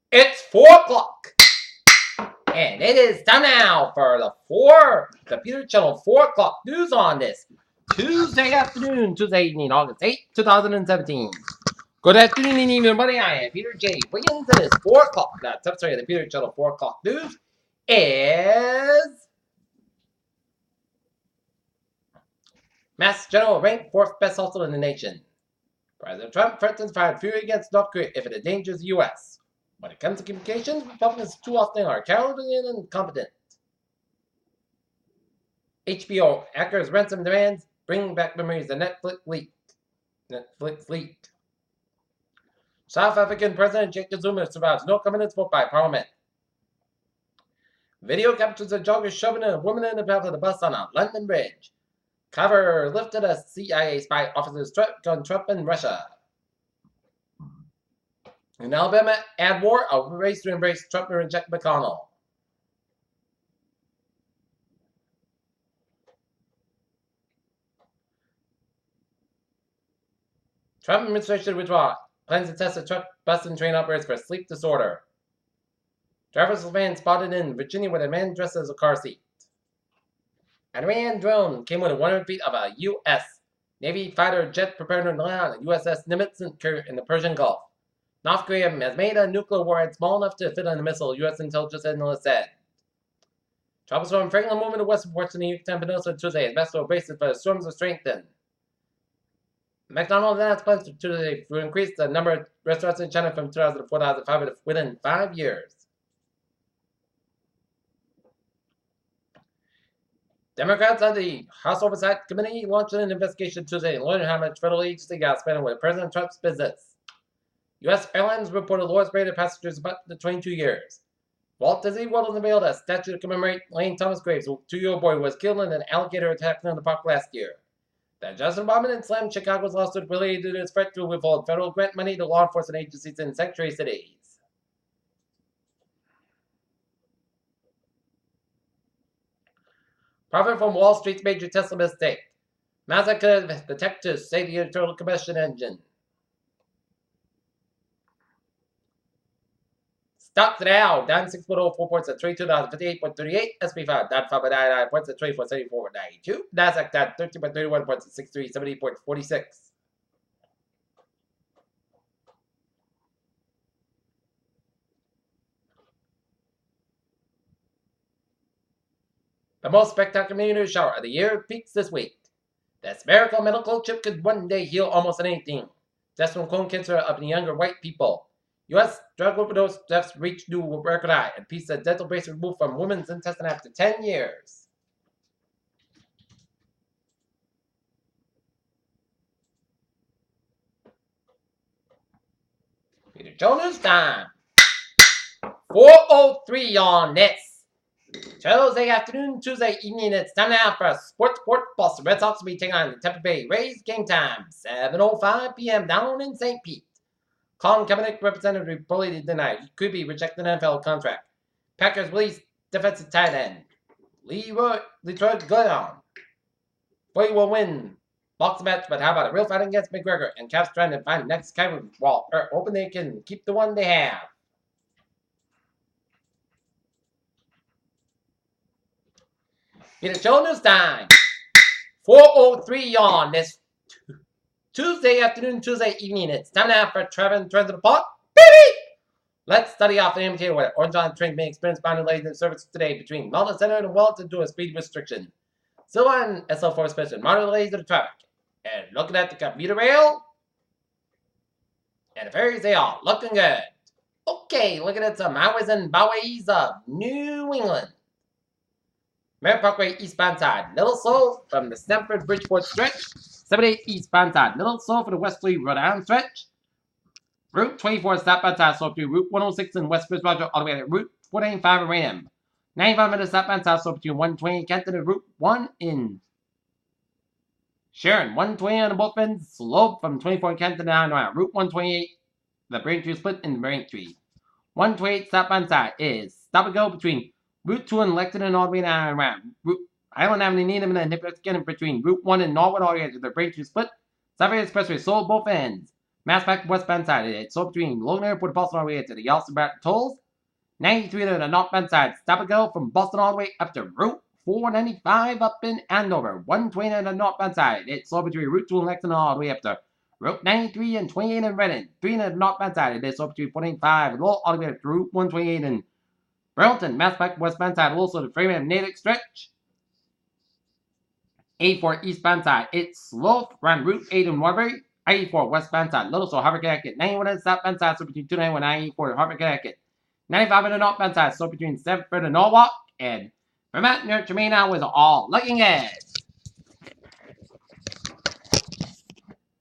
It's 4 o'clock. And it is time now for the Peter Channel 4 o'clock news on this Tuesday afternoon, Tuesday evening, August 8th, 2017. Good afternoon, everybody. I am Peter J. Wiggins, and it's 4 o'clock. That's episode of the Peter Channel 4 o'clock news is Mass General ranked 4th best hostile in the nation. President Trump threatens fire fury against North Korea if it endangers the U.S. When it comes to communications, Republicans too often are cowardly and incompetent. HBO hackers ransom demands bring back memories of Netflix leaked. South African President Jacob Zuma survives no confidence vote by Parliament. Video captures a jogger shoving a woman in the back of the bus on a London bridge. Cover lifted a CIA spy officer's threat on Trump and Russia. In Alabama, ad war, a race to embrace Trump and reject McConnell. Trump administration withdraw. Plans to test a truck, bus, and train operators for sleep disorder. Driverless van spotted in Virginia with a man dressed as a car seat. An Iran drone came within 100 feet of a U.S. Navy fighter jet prepared to land on the USS Nimitz in the Persian Gulf. North Korea has made a nuclear warhead small enough to fit on a missile, U.S. intelligence analyst said. Tropical Franklin moving to western ports in the Yucatan Peninsula Tuesday as vessel braces for the storms are strengthened. McDonald's announced plans to increase the number of restaurants in China from 2,000 to 4,500 within 5 years. Democrats on the House Oversight Committee launched an investigation Tuesday to learn how much federal agency got spent with President Trump's business. U.S. airlines reported lowest rate of passengers about the 22 years. Walt Disney World unveiled a statue to commemorate Lane Thomas Graves, a 2-year-old boy who was killed in an alligator attack in the park last year. The Justice Department slammed Chicago's lawsuit related to its threat to withhold federal grant money to law enforcement agencies in sanctuary cities. Profit from Wall Street's major Tesla mistake. Mazda could detect to save the internal combustion engine. Stock Dow down 6.04 points at 22,058.38. SP 5 down 5.99 points at 24.74.92. Nasdaq down 13.31 points at 6,370.46. The most spectacular meteor shower of the year peaks this week. This miracle medical chip could one day heal almost anything. Deaths from colon cancer of younger white people. U.S. drug overdose deaths reached new record high, and piece of dental brace removed from women's intestine after 10 years. Peter Jonas time. 4:03 on this Tuesday afternoon, Tuesday evening. It's time now for Sports Report. Boston Red Sox will be taking on the Tampa Bay Rays. Game time, 7:05 p.m. down in St. Pete. Colin Kaepernick, representative, reportedly denied he could be rejecting an NFL contract. Packers release defensive tight end Leroy Goodon. Boy will win box match, but how about a real fight against McGregor? And Cavs trying to find the next Kyrie wall, or hoping they can keep the one they have. Peter Show News time. 4:03 on this Tuesday afternoon, Tuesday evening. It's time now for Trevin Trends of the Pot. Baby! Let's study off the imitator weather. Orange on train may experience bound delays in service today between Malta Center and Wellington due to a speed restriction. Still on SL4 special moderate delays in the traffic. And looking at the commuter rail. And the ferries, they are looking good. Okay, looking at some highways and byways of New England. Merritt Parkway eastbound side, Little Seoul from the Stamford Bridgeport stretch. 78 eastbound side, Little Seoul for the Westerly Rhode Island stretch. Route 24 southbound side, so through Route 106 in West Bridgewater all the way to Route 485 in Raynham. 95 minutes southbound south, so between 120 Kenton and Route 1 in Sharon. 120 on the both ends, slope from 24 Kenton down around Route 128, the Braintree split in Braintree. 128 southbound side is stop and go between Route 2 in Lexington and all the way down around Island Avenue, Needham, and Nipperton between Route 1 and Norwood all the way to the Braintree split. Southern Expressway sold both ends. Mass back westbound side. It's so between Logan Airport, Boston, all the way to the Yellowstone Baton Tolls. 93 to the northbound side. Stop and go from Boston all the way up to Route 495 up in Andover. 120 to the northbound side. It's so between Route 2 and Lexington all the way up to Route 93 and 28 in Reading. 3 to the northbound side. It is so between 485 and all the way up to Route 128 in Burlington. Mass back westbound side. Also the Framingham Natick stretch. 84 eastbound side. It's slow around Route 8 in Warbury. 84 westbound side. Little so Harvard, Connecticut. 91 on the southbound side. So between 291 and 94 Harvard, Connecticut. 95 on the northbound side. So between 7th and Norwalk. And Vermont near Tremena was all looking at.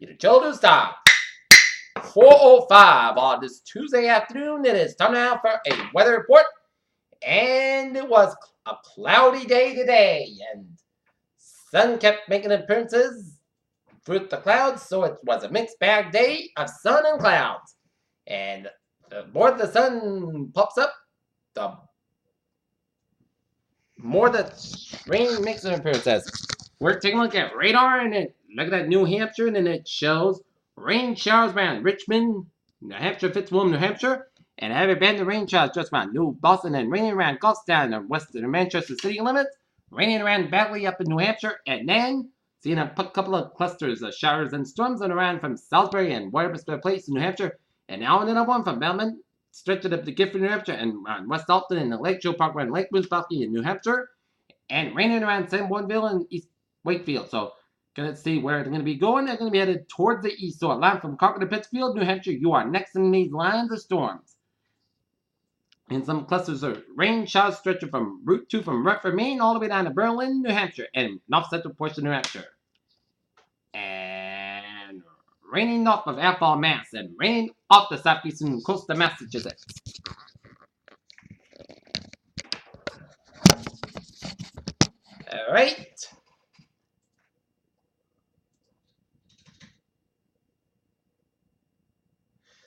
Get a children stop. 4:05 on this Tuesday afternoon. It is time now for a weather report. And it was a cloudy day today. And sun kept making appearances through the clouds, so it was a mixed bag day of sun and clouds. And the more the sun pops up, the more the rain makes an appearance. We're taking a look at radar, and look at New Hampshire, and then it shows rain showers around Richmond, New Hampshire, Fitzwilliam, New Hampshire, and heavy band of rain showers just around New Boston, and raining around Gulfstown and western Manchester city limits. Raining around Batley up in New Hampshire, and then seeing a couple of clusters of showers and storms and around from Salisbury and Watersburg Place in New Hampshire, and now another one from Belmont, stretching up to Gifford, New Hampshire, and around West Alton and the Lakeshore Park around Lake Winnebago in New Hampshire, and raining around Sanbornville and East Wakefield. So, gonna see where they're gonna be going. They're gonna be headed towards the east. So, a line from Concord to Pittsfield, New Hampshire, you are next in these lines of storms. And some clusters of rain showers stretching from Route 2 from Rutherford, Maine, all the way down to Berlin, New Hampshire, and north central portion of New Hampshire. And raining north of Athol, Mass, and raining off the southeastern coast of Massachusetts. All right.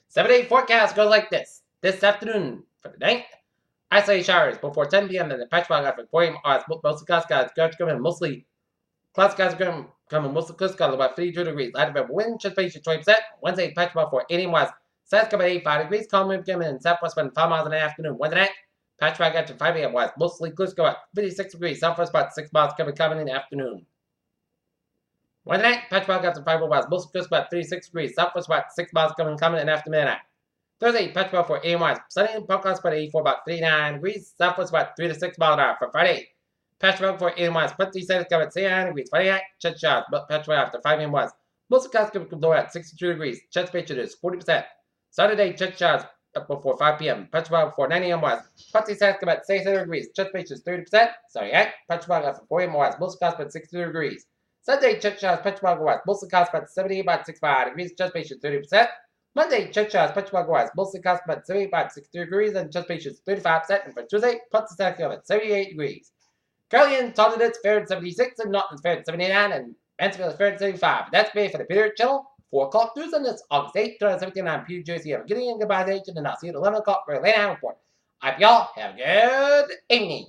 Seven-day forecast goes like this. This afternoon for the night, isolated showers before 10 p.m. and the patchwork after 4 a.m. Mostly clouds coming, mostly clouds coming, mostly clouds about 52 degrees. Light of wind, just patient 20%. Wednesday, patchwork for 80 west. South coming 85 degrees. Calm wind coming in southwest wind 5 miles in the afternoon. Wednesday night, patchwork after 5 a.m. west. Mostly clouds about 56 degrees. Southwest about 6 miles coming in the afternoon. Wednesday night, patchwork after 5 west. Mostly clouds about 36 degrees. Southwest about 6 miles coming in after midnight. Thursday, patchwork for 8 west. Sunny and forecast about 84, about 39 degrees. Southwest about 3 to 6 miles an hour. For Friday, patchwork for 8 west. Plenty seconds coming at 39 degrees. Friday night, chest showers, but patchwork after 5 a.m. west. Most of the clouds coming low at 62 degrees. Chest patient is 40%. Saturday, chest showers up before 5 p.m. Patchwork before 9 a.m. west. Plenty seconds coming at 67 degrees. Chest patient is 30%. Sorry, patchwork after 4 a.m. west. Most of the clouds about 62 degrees. Sunday, chest showers, patchwork west. Most of the clouds about 78, about 65 degrees. Chest patient 30%. Monday, chest showers, patchwork west. Mostly clouds about 78, about 60 degrees, and chest patient 35%. And for Tuesday, plenty seconds coming at 78 degrees. Currently in Taunton, it's fair at 76, and Norton's fair at 79, and Mansfield is fair at 75. That's me for the Peter Channel. 4 o'clock news on this August 8th, 2017. I'm Peter Jersey. Have a good evening, goodbye, and I'll see you at 11 o'clock for a late night report. I hope y'all have a good evening.